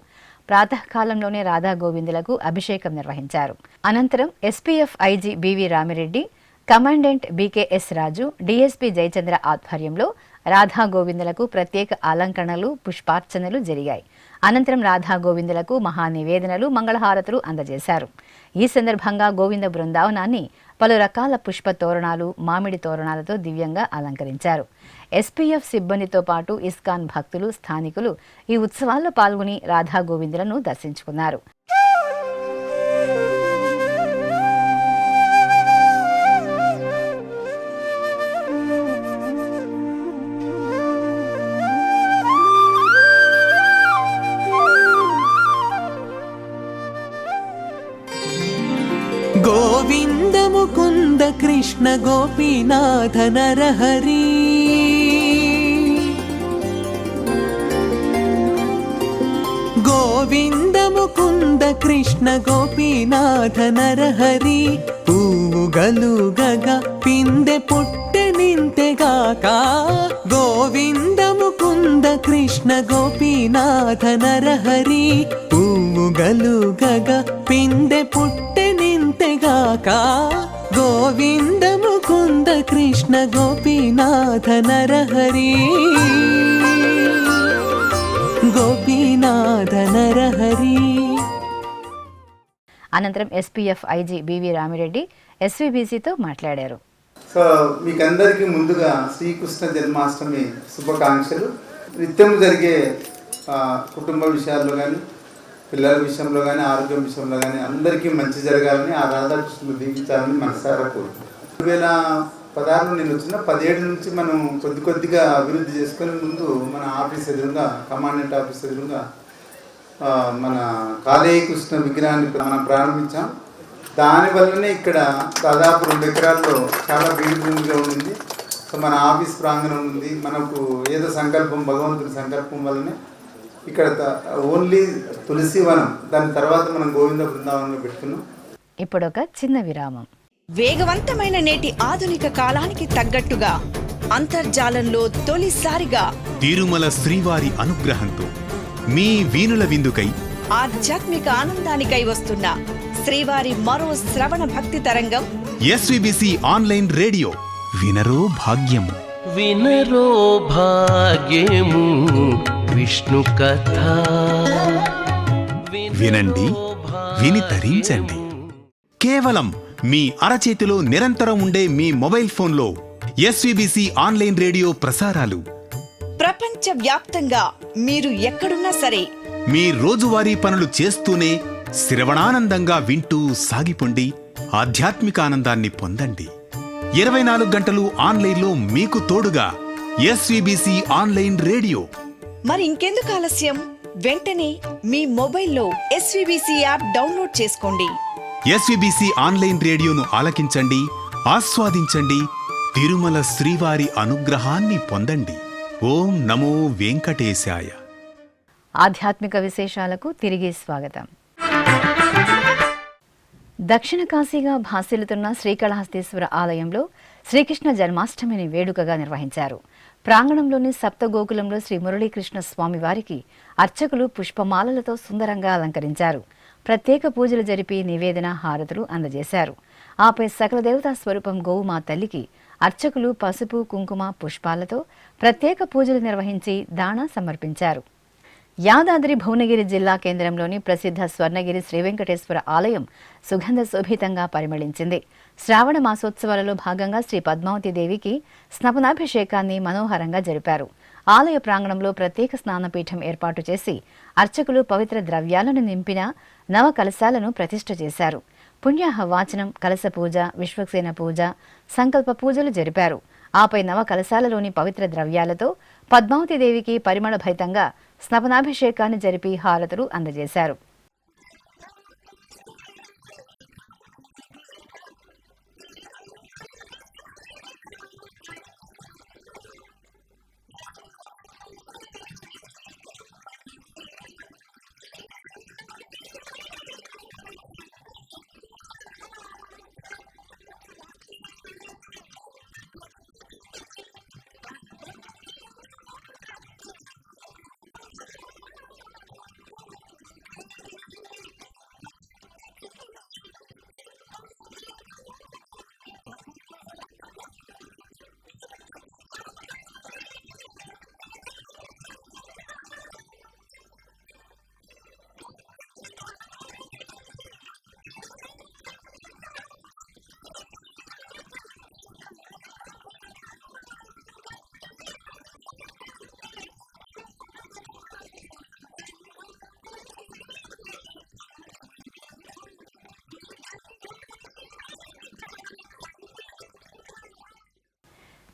ప్రాతకాలంలోనే రాధా గోవిందులకు అభిషేకం నిర్వహించారు. అనంతరం SPF IG BV Ramireddy, commandant BKS Raju, DSP Jayachandra ఆధ్వర్యంలో రాధా గోవిందులకు ప్రత్యేక అలంకరణలు, పుష్పార్చనలు జరిగాయి. అనంతరం రాధా గోవిందులకు మహానివేదనలు, మంగళహారతులు అందజేశారు. ఈ సందర్భంగా గోవింద బృందావనాన్ని పలు రకాల పుష్ప తోరణాలు, మామిడి తోరణాలతో దివ్యంగా అలంకరించారు. ఎస్పీఎఫ్ సిబ్బందితో పాటు ఇస్కాన్ భక్తులు, స్థానికులు ఈ ఉత్సవాల్లో పాల్గొని రాధా గోవిందులను దర్శించుకున్నారు. గోవింద ముకుంద కృష్ణ గోపీనాథ నరహరి గోవింద ముకుంద కృష్ణ గోపీనాథ నరహరి పూగలుగగ పిందె పుట్టె నింతెగాక గోవింద ముకుంద కృష్ణ గోపీనాథ నరహరి పూగలుగగ పిందె పుట్టె నింతెగాక గోవింద ముకుంద కృష్ణ గోపీనాథ నరహరి గోపీనాథ నరహరి. అనంతరం ఎస్పీఎఫ్ ఐజీ బివి రామిరెడ్డి ఎస్వీబీసీతో మాట్లాడారు. సో మీకందరికీ ముందుగా శ్రీకృష్ణ జన్మాష్టమి శుభాకాంక్షలు. నిత్యం జరిగే కుటుంబ విషయాల్లో కానీ, పిల్లల విషయంలో కానీ, ఆరోగ్యం విషయంలో కానీ అందరికీ మంచి జరగాలని ఆ రాధాకృష్ణులు దీవించాలని మనసారా కోరుకుంటున్నాను. 2016 నేను వచ్చిన 17 నుంచి మనం కొద్దిగా అభివృద్ధి చేసుకుని ముందు మన ఆఫీస్ ఎదురుగా, కమాండెంట్ ఆఫీస్ ఎదురుగా మన కాళీ కృష్ణ విగ్రహాన్ని మనం ప్రారంభించాం. దానివల్లనే ఇక్కడ దాదాపు 2 ఎకరాల్లో చాలా బ్యూటిఫుల్గా ఉండింది. సో మన ఆఫీస్ ప్రాంగణం ఉంది. మనకు ఏదో సంకల్పం, భగవంతుడి సంకల్పం వల్లనే ఇక్కడ ఓన్లీ తులసి వనం, దాని తర్వాత మనం గోవింద బృందావనంలో పెట్టుకున్నాం. ఇప్పుడు ఒక చిన్న విరామం. వేగవంతమైన నేటి ఆధునిక కాలానికి తగ్గట్టుగా అంతర్జాలంలో తొలిసారిగా తిరుమల శ్రీవారి అనుగ్రహంతో మీ వీణుల విందుకై ఆధ్యాత్మిక ఆనందానికై వస్తున్న శ్రీవారి మరో శ్రవణ భక్తి తరంగం ఎస్విబిసి ఆన్లైన్ రేడియో. వినరో భాగ్యము. వినరో భాగ్యము విష్ణు కథ. వినండి, విని తరించండి. కేవలం మీ అరచేతిలో నిరంతరం ఉండే మీ మొబైల్ ఫోన్లో ఎస్విబిసి ఆన్లైన్ రేడియో ప్రసారాలు ప్రపంచ వ్యాప్తంగా మీరు ఎక్కడున్నా సరే మీ రోజువారీ పనులు చేస్తూనే శ్రవణానందంగా వింటూ సాగిపోండి. ఆధ్యాత్మిక ఆనందాన్ని పొందండి. 24 గంటలు ఆన్లైన్లో మీకు తోడుగా ఎస్విబిసి ఆన్లైన్ రేడియో. మరి ఇంకెందుకు ఆలస్యం? వెంటనే మీ మొబైల్లో ఎస్విబిసి యాప్ డౌన్లోడ్ చేసుకోండి. ఎస్విబిసి ఆన్లైన్ రేడియోను ఆలకించండి, ఆస్వాదించండి. తిరుమల శ్రీవారి అనుగ్రహాన్ని పొందండి. ఓం నమో వెంకటేశాయ. ఆధ్యాత్మిక విశేషాలకు తిరిగి స్వాగతం. దక్షిణ కాశీగా భాసిల్లుతున్న శ్రీకాళహస్తీశ్వర ఆలయంలో శ్రీకృష్ణ జన్మాష్టమిని వేడుకగా నిర్వహించారు. ప్రాంగణంలోని సప్తగోకులంలో శ్రీ మురళీకృష్ణ స్వామివారికి అర్చకులు పుష్పమాలలతో సుందరంగా అలంకరించారు. ప్రత్యేక పూజలు జరిపి నివేదన, హారతులు అందజేశారు. ఆపై సకల దేవతా స్వరూపం గోవుమా తల్లికి అర్చకులు పసుపు, కుంకుమ, పుష్పాలతో ప్రత్యేక పూజలు నిర్వహించి దాన సమర్పించారు. యాదాద్రి భువనగిరి జిల్లా కేంద్రంలోని ప్రసిద్ధ స్వర్ణగిరి శ్రీ వెంకటేశ్వర ఆలయం సుగంధ శోభితంగా పరిమళించింది. శ్రావణ మాసోత్సవాలలో భాగంగా శ్రీ పద్మావతి దేవికి స్నపనాభిషేకాన్ని మనోహరంగా జరిపారు. ఆలయ ప్రాంగణంలో ప్రత్యేక స్నానపీఠం ఏర్పాటు చేసి అర్చకులు పవిత్ర ద్రవ్యాలను నింపిన నవ కలశాలను ప్రతిష్ఠ చేశారు. పుణ్యాహ వాచనం, కలశ పూజ, విశ్వక్సేన పూజ, సంకల్ప పూజలు జరిపారు. ఆపై నవ కలశాలలోని పవిత్ర ద్రవ్యాలతో పద్మావతి దేవికి పరిమళ భరితంగా స్నపనాభిషేకాన్ని జరిపి హారతులు అందజేశారు.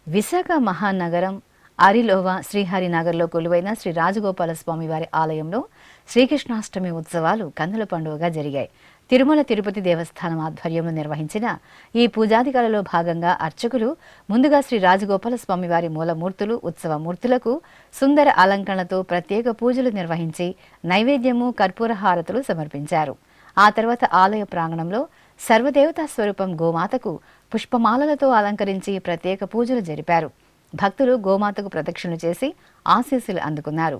విశాఖ మహానగరం అరిలోవా శ్రీహరినగర్లో కొలువైన శ్రీ రాజగోపాల స్వామివారి ఆలయంలో శ్రీకృష్ణాష్టమి ఉత్సవాలు కన్నుల పండుగగా జరిగాయి. తిరుమల తిరుపతి దేవస్థానం ఆధ్వర్యంలో నిర్వహించిన ఈ పూజాధికాలలో భాగంగా అర్చకులు ముందుగా శ్రీ రాజగోపాల స్వామివారి మూలమూర్తులు, ఉత్సవమూర్తులకు సుందర అలంకరణతో ప్రత్యేక పూజలు నిర్వహించి నైవేద్యము, కర్పూర హారతులు సమర్పించారు. ఆ తర్వాత ఆలయ ప్రాంగణంలో సర్వదేవతా స్వరూపం గోమాతకు పుష్పమాలలతో అలంకరించి ప్రత్యేక పూజలు జరిపారు. భక్తులు గోమాతకు ప్రదక్షిణలు చేసి ఆశీస్సులు అందుకున్నారు.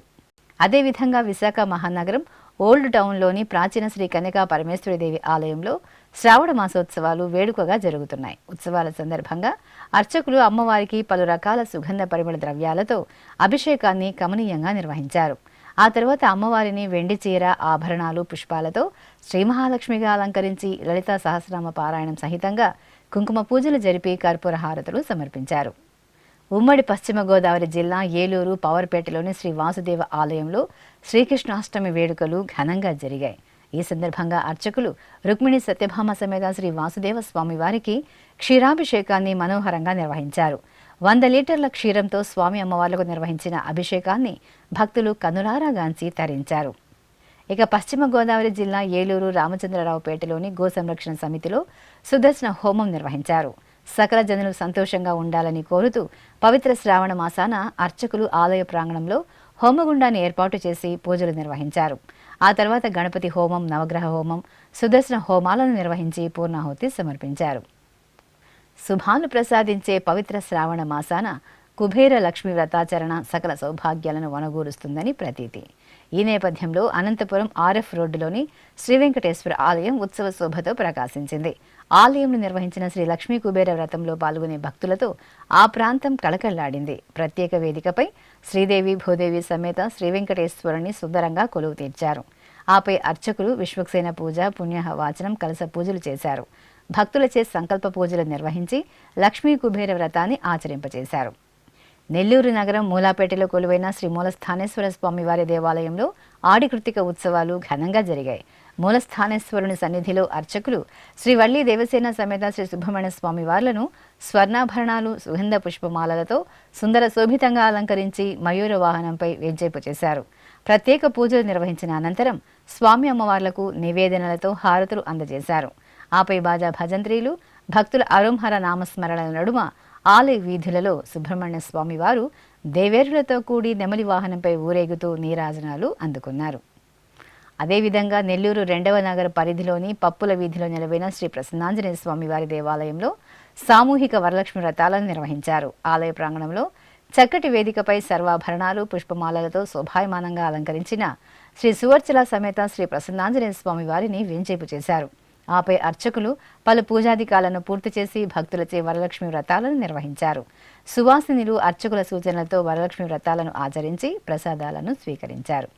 అదేవిధంగా విశాఖ మహానగరం ఓల్డ్ టౌన్లోని ప్రాచీన శ్రీ కన్యకా పరమేశ్వరీదేవి ఆలయంలో శ్రావణ మాసోత్సవాలు వేడుకగా జరుగుతున్నాయి. ఉత్సవాల సందర్భంగా అర్చకులు అమ్మవారికి పలు రకాల సుగంధ పరిమళ ద్రవ్యాలతో అభిషేకాన్ని కమనీయంగా నిర్వహించారు. ఆ తర్వాత అమ్మవారిని వెండి చీర, ఆభరణాలు, పుష్పాలతో శ్రీ మహాలక్ష్మిగా అలంకరించి లలితా సహస్రనామ పారాయణం సహితంగా కుంకుమ పూజలు జరిపి కర్పూర హారతులు సమర్పించారు. ఉమ్మడి పశ్చిమ గోదావరి జిల్లా ఏలూరు పవర్పేటలోని శ్రీ వాసుదేవ ఆలయంలో శ్రీకృష్ణాష్టమి వేడుకలు ఘనంగా జరిగాయి. ఈ సందర్భంగా అర్చకులు రుక్మిణి సత్యభామ సమేత శ్రీ వాసుదేవ స్వామి వారికి క్షీరాభిషేకాన్ని మనోహరంగా నిర్వహించారు. 100 లీటర్ల క్షీరంతో స్వామి అమ్మవార్లకు నిర్వహించిన అభిషేకాన్ని భక్తులు కనులారా గాంచి తరించారు. ఇక పశ్చిమ గోదావరి జిల్లా ఏలూరు రామచంద్రరావుపేటలోని గో సంరక్షణ సమితిలో సుదర్శన హోమం నిర్వహించారు. సకల జనులు సంతోషంగా ఉండాలని కోరుతూ పవిత్ర శ్రావణ మాసాన అర్చకులు ఆలయ ప్రాంగణంలో హోమగుండాన్ని ఏర్పాటు చేసి పూజలు నిర్వహించారు. ఆ తర్వాత గణపతి హోమం, నవగ్రహ హోమం, సుదర్శన హోమాలను నిర్వహించి పూర్ణాహుతి సమర్పించారు. శుభాలు ప్రసాదించే పవిత్ర శ్రావణ మాసాన కుబేర లక్ష్మీ వ్రతాచరణ సకల సౌభాగ్యాలను వనగూరుస్తుందని ప్రతీతి. ఈ నేపథ్యంలో అనంతపురం ఆర్ఎఫ్ రోడ్డులోని శ్రీ వెంకటేశ్వర ఆలయం ఉత్సవ శోభతో ప్రకాశించింది. ఆలయంలో నిర్వహించిన శ్రీ లక్ష్మీ కుబేర వ్రతంలో పాల్గొనే భక్తులతో ఆ ప్రాంతం కళకళ్లాడింది. ప్రత్యేక వేదికపై శ్రీదేవి భూదేవి సమేత శ్రీ వెంకటేశ్వరుని సుందరంగా కొలువు తీర్చారు. ఆపై అర్చకులు విశ్వక్సేన పూజ, పుణ్యాహ వాచనం, కలశ పూజలు చేశారు. భక్తులచే సంకల్ప పూజలు నిర్వహించి లక్ష్మీ కుబేర వ్రతాన్ని ఆచరింపచేశారు. నెల్లూరు నగరం మూలాపేటలో కొలువైన శ్రీ మూలస్థానేశ్వర స్వామివారి దేవాలయంలో ఆడి కృత్తిక ఉత్సవాలు ఘనంగా జరిగాయి. మూలస్థానేశ్వరుని సన్నిధిలో అర్చకులు శ్రీ వల్లి దేవసేన సమేత శ్రీ సుబ్రహ్మణ్య స్వామి వార్లను స్వర్ణాభరణాలు, సుగంధ పుష్పమాలలతో సుందర శోభితంగా అలంకరించి మయూర వాహనంపై వేంచేపు చేశారు. ప్రత్యేక పూజలు నిర్వహించిన అనంతరం స్వామి అమ్మవార్లకు నివేదనలతో హారతులు అందజేశారు. ఆపై బాజా భజంత్రీలు, భక్తుల అరోంహర నామస్మరణల నడుమ ఆలయ వీధులలో సుబ్రహ్మణ్య స్వామి వారు దేవేరులతో కూడి నెమలి వాహనంపై ఊరేగుతూ నీరాజనాలు అందుకున్నారు. అదేవిధంగా నెల్లూరు 2వ నగర పరిధిలోని పప్పుల వీధిలో నిలవైన శ్రీ ప్రసన్నాంజనేయ స్వామి వారి దేవాలయంలో సామూహిక వరలక్ష్మి వ్రతాలను నిర్వహించారు. ఆలయ ప్రాంగణంలో చక్కటి వేదికపై సర్వాభరణాలు, పుష్పమాలలతో శోభాయమానంగా అలంకరించిన శ్రీ సువర్చల సమేత శ్రీ ప్రసన్నాంజనేయ స్వామి వారిని వేంచేపు చేశారు. ఆపై అర్చకులు పలు పూజాధికాలను పూర్తి చేసి భక్తులచే వరలక్ష్మి వ్రతాలను నిర్వహించారు. సువాసినులు అర్చకుల సూచనలతో వరలక్ష్మి వ్రతాలను ఆచరించి ప్రసాదాలను స్వీకరించారు.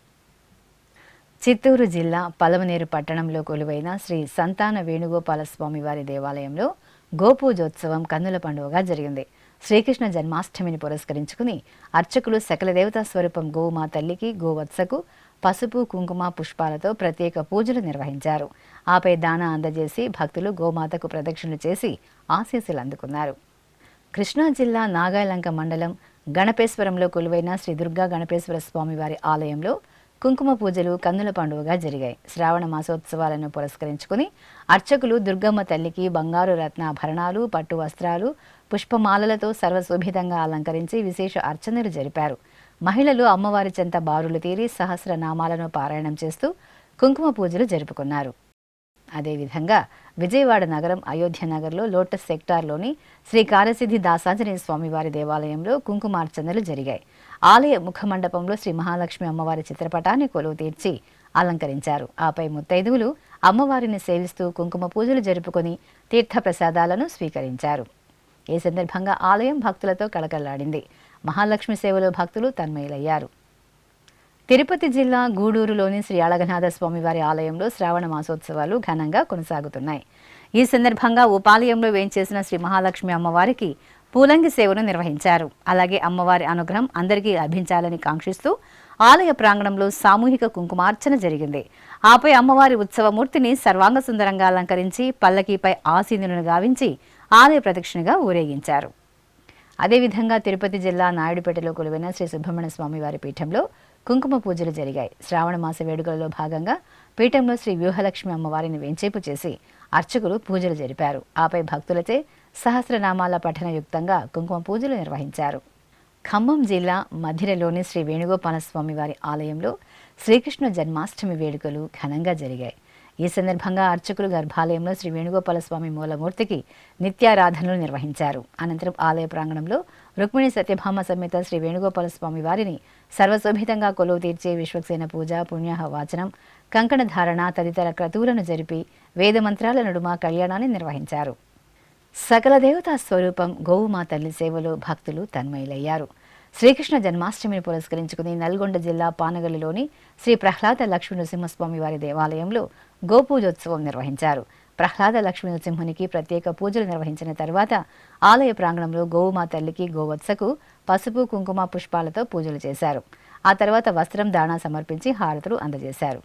చిత్తూరు జిల్లా పలమనేరు పట్టణంలో కొలువైన శ్రీ సంతాన వేణుగోపాల స్వామి వారి దేవాలయంలో గోపూజోత్సవం కన్నుల పండుగగా జరిగింది. శ్రీకృష్ణ జన్మాష్టమిని పురస్కరించుకుని అర్చకులు సకల దేవతా స్వరూపం గోమా తల్లికి, గోవత్సకు పసుపు, కుంకుమ, పుష్పాలతో ప్రత్యేక పూజలు నిర్వహించారు. ఆపై దాన అందజేసి భక్తులు గోమాతకు ప్రదక్షిణలు చేసి ఆశీస్సులు అందుకున్నారు. కృష్ణా జిల్లా నాగాయలంక మండలం గణపేశ్వరంలో కొలువైన శ్రీ దుర్గా గణపేశ్వర స్వామివారి ఆలయంలో కుంకుమ పూజలు కన్నుల పండుగగా జరిగాయి. శ్రావణ మాసోత్సవాలను పురస్కరించుకుని అర్చకులు దుర్గమ్మ తల్లికి బంగారు రత్నాభరణాలు, పట్టు వస్త్రాలు, పుష్పమాలలతో సర్వశోభితంగా అలంకరించి విశేష అర్చనలు జరిపారు. మహిళలు అమ్మవారి చెంత బారులు తీరి సహస్రనామాలను పారాయణం చేస్తూ కుంకుమ పూజలు జరుపుకున్నారు. అదేవిధంగా విజయవాడ నగరం అయోధ్య నగర్లో లోటస్ సెక్టార్లోని శ్రీ కారసిద్ధి దాసాంజనేయ స్వామివారి దేవాలయంలో కుంకుమార్చనలు జరిగాయి. ఆలయ ముఖమండపంలో శ్రీ మహాలక్ష్మి అమ్మవారి చిత్రపటాన్ని కొలువు తీర్చి అలంకరించారు. ఆపై ముత్తైదువులు అమ్మవారిని సేవిస్తూ కుంకుమ పూజలు జరుపుకొని తీర్థప్రసాదాలను స్వీకరించారు. ఈ సందర్భంగా ఆలయం భక్తులతో కళకళలాడింది. మహాలక్ష్మి సేవలో భక్తులు తన్మయులయ్యారు. తిరుపతి జిల్లా గూడూరులోని శ్రీ అళగనాథ స్వామివారి ఆలయంలో శ్రావణ మాసోత్సవాలు ఘనంగా కొనసాగుతున్నాయి. ఈ సందర్భంగా ఉపాలయంలో వేంచేసిన శ్రీ మహాలక్ష్మి అమ్మవారికి పూలంగి సేవను నిర్వహించారు. అలాగే అమ్మవారి అనుగ్రహం అందరికీ లభించాలని కాంక్షిస్తూ ఆలయ ప్రాంగణంలో సామూహిక కుంకుమార్చన జరిగింది. ఆపై అమ్మవారి ఉత్సవమూర్తిని సర్వాంగ సుందరంగా అలంకరించి పల్లకీపై ఆసీనులను గావించి ఆలయ ప్రదక్షిణగా ఊరేగించారు. అదేవిధంగా తిరుపతి జిల్లా నాయుడుపేటలో కొలువైన శ్రీ సుబ్రహ్మణ్య స్వామి వారి పీఠంలో కుంకుమ పూజలు జరిగాయి. శ్రావణ మాస వేడుకలలో భాగంగా పీఠంలో శ్రీ వ్యూహలక్ష్మి అమ్మవారిని వేంచేపు చేసి అర్చకులు పూజలు జరిపారు. ఆపై భక్తులచే సహస్రనామాల పఠనయుక్తంగా కుంకుమ పూజలు నిర్వహించారు. ఖమ్మం జిల్లా మధిరలోని శ్రీ వేణుగోపాల స్వామి వారి ఆలయంలో శ్రీకృష్ణ జన్మాష్టమి వేడుకలు ఘనంగా జరిగాయి. ఈ సందర్భంగా అర్చకులు గర్భాలయంలో శ్రీ వేణుగోపాల స్వామి మూలమూర్తికి నిత్యారాధనలు నిర్వహించారు. అనంతరం ఆలయ ప్రాంగణంలో రుక్మిణి సత్యభామ సమేత శ్రీ వేణుగోపాల స్వామి వారిని సర్వశోభితంగా కొలువు తీర్చే విశ్వక్సేన పూజ, పుణ్యాహ వాచనం, కంకణ ధారణ తదితర క్రతువులను జరిపి వేదమంత్రాల నడుమ కళ్యాణాన్ని నిర్వహించారు. సకల దేవతా స్వరూపం గోవుమా తల్లి సేవలో భక్తులు తన్మయులయ్యారు. శ్రీకృష్ణ జన్మాష్టమిని పురస్కరించుకుని నల్గొండ జిల్లా పానగల్లులోని శ్రీ ప్రహ్లాద లక్ష్మీ నృసింహస్వామి వారి దేవాలయంలో గోపూజోత్సవం నిర్వహించారు. ప్రహ్లాద లక్ష్మీ నృసింహునికి ప్రత్యేక పూజలు నిర్వహించిన తర్వాత ఆలయ ప్రాంగణంలో గోవుమా తల్లికి గోవత్సకు పసుపు కుంకుమ పుష్పాలతో పూజలు చేశారు. ఆ తర్వాత వస్త్రం దాణా సమర్పించి హారతులు అందజేశారు.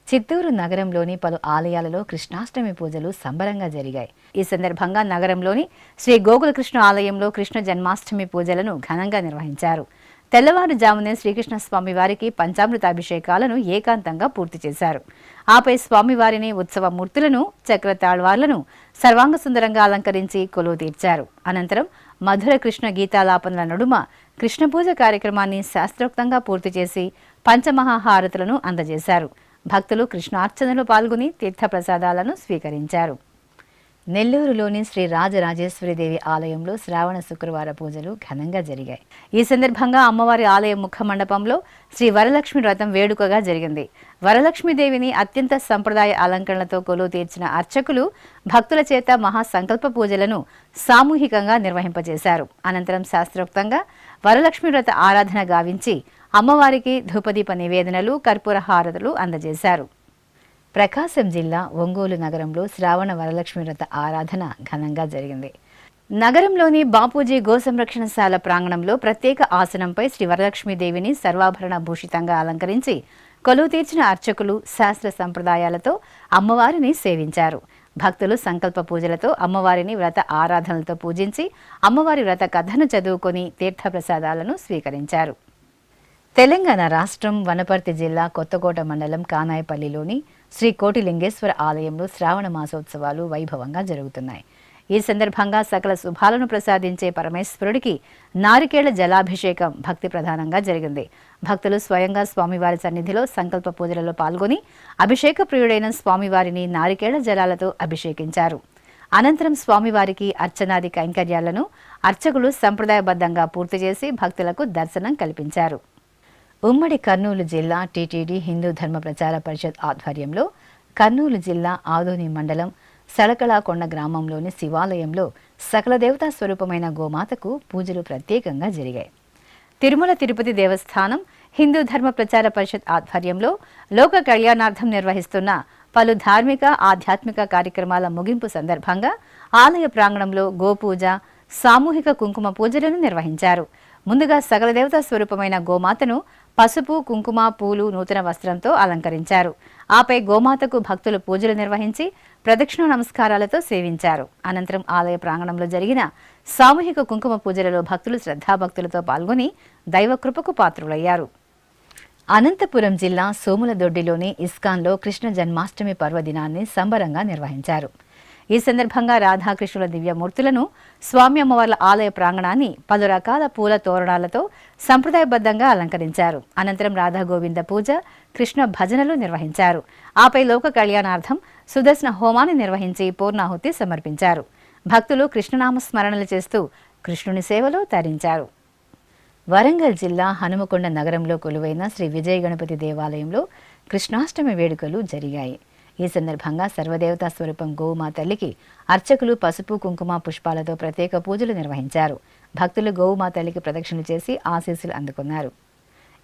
చిత్తూరు నగరంలోని పలు ఆలయాలలో కృష్ణాష్టమి పూజలు సంబరంగా జరిగాయి. ఈ సందర్భంగా నగరంలోని శ్రీ గోకులకృష్ణ ఆలయంలో కృష్ణ జన్మాష్టమి పూజలను ఘనంగా నిర్వహించారు. తెల్లవారుజామునే శ్రీకృష్ణ స్వామివారికి పంచామృతాభిషేకాలను ఏకాంతంగా పూర్తి చేశారు. ఆపై స్వామివారిని ఉత్సవ మూర్తులను చక్రతాళ్వార్లను సర్వాంగ సుందరంగా అలంకరించి కొలువు తీర్చారు. అనంతరం మధుర కృష్ణ గీతాలాపనల నడుమ కృష్ణ పూజ కార్యక్రమాన్ని శాస్త్రోక్తంగా పూర్తి చేసి పంచమహాహారతులను అందజేశారు. భక్తులు కృష్ణార్చనలో పాల్గొని తీర్థప్రసాదాలను స్వీకరించారు. నెల్లూరులోని శ్రీ రాజరాజేశ్వరిదేవి ఆలయంలో శ్రావణ శుక్రవార పూజలు ఘనంగా జరిగాయి. ఈ సందర్భంగా అమ్మవారి ఆలయం ముఖ మండపంలో శ్రీ వరలక్ష్మి వ్రతం వేడుకగా జరిగింది. వరలక్ష్మీదేవిని అత్యంత సంప్రదాయ అలంకరణలతో కొలువు తీర్చిన అర్చకులు భక్తుల చేత మహాసంకల్ప పూజలను సామూహికంగా నిర్వహింపజేశారు. అనంతరం శాస్త్రోక్తంగా వరలక్ష్మి వ్రత ఆరాధన గావించి అమ్మవారికి ధూపదీప నివేదనలు, కర్పూర హారతులు అందజేశారు. ప్రకాశం జిల్లా ఒంగోలు నగరంలో శ్రావణ వరలక్ష్మి వ్రత ఆరాధన ఘనంగా జరిగింది. నగరంలోని బాపూజీ గోసంరక్షణశాల ప్రాంగణంలో ప్రత్యేక ఆసనంపై శ్రీ వరలక్ష్మీదేవిని సర్వాభరణ భూషితంగా అలంకరించి కొలువు తీర్చిన అర్చకులు శాస్త్ర సంప్రదాయాలతో అమ్మవారిని సేవించారు. భక్తులు సంకల్ప పూజలతో అమ్మవారిని వ్రత ఆరాధనలతో పూజించి అమ్మవారి వ్రత కథను చదువుకొని తీర్థప్రసాదాలను స్వీకరించారు. తెలంగాణ రాష్ట్రం వనపర్తి జిల్లా కొత్తకోట మండలం కానాయపల్లిలోని శ్రీ కోటిలింగేశ్వర ఆలయంలో శ్రావణ మాసోత్సవాలు వైభవంగా జరుగుతున్నాయి. ఈ సందర్భంగా సకల శుభాలను ప్రసాదించే పరమేశ్వరుడికి నారికేళ్ల జలాభిషేకం భక్తి ప్రధానంగా జరిగింది. భక్తులు స్వయంగా స్వామివారి సన్నిధిలో సంకల్ప పూజలలో పాల్గొని అభిషేక ప్రియుడైన స్వామివారిని నారికేళ్ల జలాలతో అభిషేకించారు. అనంతరం స్వామివారికి అర్చనాది కైంకర్యాలను అర్చకులు సంప్రదాయబద్ధంగా పూర్తి చేసి భక్తులకు దర్శనం కల్పించారు. ఉమ్మడి కర్నూలు జిల్లా టీటీడీ హిందూ ధర్మ ప్రచార పరిషత్ ఆధ్వర్యంలో కర్నూలు జిల్లా ఆదోని మండలం సడకళాకొండ గ్రామంలోని శివాలయంలో సకల దేవతా స్వరూపమైన గోమాతకు పూజలు ప్రత్యేకంగా జరిగాయి. తిరుమల తిరుపతి దేవస్థానం హిందూ ధర్మ ప్రచార పరిషత్ ఆధ్వర్యంలో లోక కళ్యాణార్థం నిర్వహిస్తున్న పలు ధార్మిక ఆధ్యాత్మిక కార్యక్రమాల ముగింపు సందర్భంగా ఆలయ ప్రాంగణంలో గోపూజ, సామూహిక కుంకుమ పూజలను నిర్వహించారు. ముందుగా సకల దేవతా స్వరూపమైన గోమాతను పసుపు, కుంకుమ, పూలు, నూతన వస్త్రంతో అలంకరించారు. ఆపై గోమాతకు భక్తులు పూజలు నిర్వహించి ప్రదక్షిణ నమస్కారాలతో సేవించారు. అనంతరం ఆలయ ప్రాంగణంలో జరిగిన సామూహిక కుంకుమ పూజలలో భక్తులు శ్రద్ధాభక్తులతో పాల్గొని దైవకృపకు పాత్రులయ్యారు. అనంతపురం జిల్లా సోములదొడ్డిలోని ఇస్కాన్లో కృష్ణ జన్మాష్టమి పర్వదినాన్ని సంబరంగా నిర్వహించారు. ఈ సందర్భంగా రాధాకృష్ణుల దివ్యమూర్తులను, స్వామి అమ్మవార్ల ఆలయ ప్రాంగణాన్ని పలు రకాల పూల తోరణాలతో సంప్రదాయబద్ధంగా అలంకరించారు. అనంతరం రాధా గోవింద పూజ, కృష్ణ భజనలు నిర్వహించారు. ఆపై లోక కళ్యాణార్థం సుదర్శన హోమాన్ని నిర్వహించి పూర్ణాహుతి సమర్పించారు. భక్తులు కృష్ణనామ స్మరణలు చేస్తూ కృష్ణుని సేవలో తరించారు. వరంగల్ జిల్లా హనుమకొండ నగరంలో కొలువైన శ్రీ విజయ గణపతి దేవాలయంలో కృష్ణాష్టమి వేడుకలు జరిగాయి. ఈ సందర్భంగా సర్వదేవతా స్వరూపం గోవుమా తల్లికి అర్చకులు పసుపు, కుంకుమ, పుష్పాలతో ప్రత్యేక పూజలు నిర్వహించారు. భక్తులు గోవుమా తల్లికి ప్రదక్షిణలు చేసి ఆశీస్సులు అందుకున్నారు.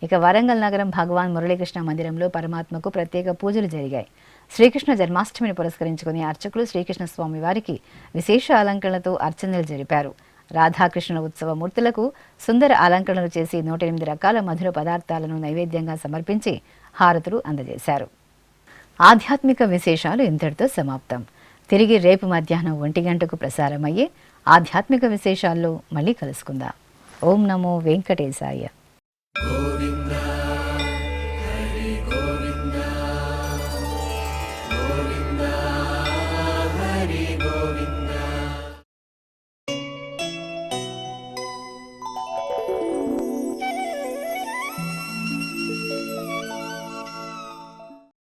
ఇక వరంగల్ నగరం భగవాన్ మురళీకృష్ణ మందిరంలో పరమాత్మకు ప్రత్యేక పూజలు జరిగాయి. శ్రీకృష్ణ జన్మాష్టమిని పురస్కరించుకుని అర్చకులు శ్రీకృష్ణ స్వామి వారికి విశేష అలంకరణలతో అర్చనలు జరిపారు. రాధాకృష్ణుల ఉత్సవ మూర్తులకు సుందర అలంకరణలు చేసి 108 రకాల మధుర పదార్థాలను నైవేద్యంగా సమర్పించి హారతులు అందజేశారు. ఆధ్యాత్మిక విశేషాలు ఇంతటితో సమాప్తం. తిరిగి రేపు మధ్యాహ్నం 1 గంటకు ప్రసారమయ్యే ఆధ్యాత్మిక విశేషాల్లో మళ్ళీ కలుసుకుందాం. ఓం నమో వెంకటేశాయ.